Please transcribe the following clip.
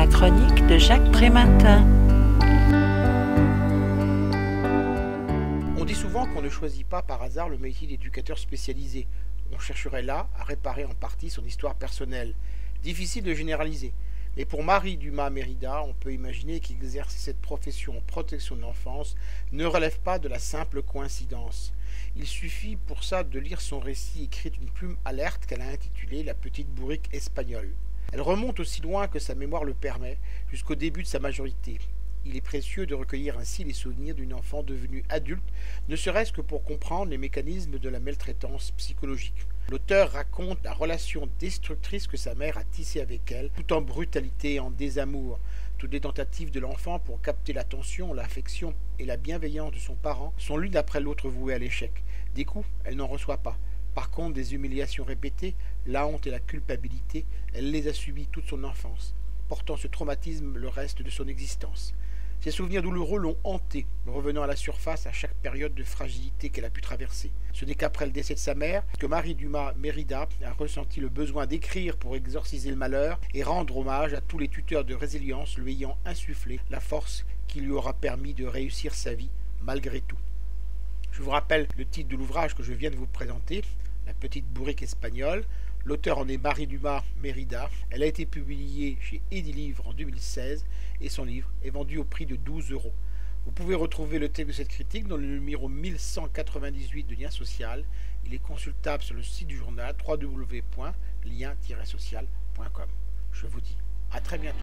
La chronique de Jacques Prématin. On dit souvent qu'on ne choisit pas par hasard le métier d'éducateur spécialisé. On chercherait là à réparer en partie son histoire personnelle. Difficile de généraliser. Mais pour Marie Dumas Mérida, on peut imaginer qu'exercer cette profession en protection de l'enfance ne relève pas de la simple coïncidence. Il suffit pour ça de lire son récit écrit d'une plume alerte qu'elle a intitulé La petite bourrique espagnole. Elle remonte aussi loin que sa mémoire le permet, jusqu'au début de sa majorité. Il est précieux de recueillir ainsi les souvenirs d'une enfant devenue adulte, ne serait-ce que pour comprendre les mécanismes de la maltraitance psychologique. L'auteur raconte la relation destructrice que sa mère a tissée avec elle, tout en brutalité et en désamour. Toutes les tentatives de l'enfant pour capter l'attention, l'affection et la bienveillance de son parent sont l'une après l'autre vouées à l'échec. Des coups, elle n'en reçoit pas. Par contre, des humiliations répétées, la honte et la culpabilité, elle les a subies toute son enfance, portant ce traumatisme le reste de son existence. Ces souvenirs douloureux l'ont hantée, revenant à la surface à chaque période de fragilité qu'elle a pu traverser. Ce n'est qu'après le décès de sa mère que Marie Dumas Mérida a ressenti le besoin d'écrire pour exorciser le malheur et rendre hommage à tous les tuteurs de résilience lui ayant insufflé la force qui lui aura permis de réussir sa vie malgré tout. Je vous rappelle le titre de l'ouvrage que je viens de vous présenter, La petite bourrique espagnole. L'auteur en est Marie Dumas Mérida. Elle a été publiée chez Edilivre en 2016 et son livre est vendu au prix de 12 €. Vous pouvez retrouver le texte de cette critique dans le numéro 1198 de Lien Social. Il est consultable sur le site du journal www.lien-social.com. Je vous dis à très bientôt.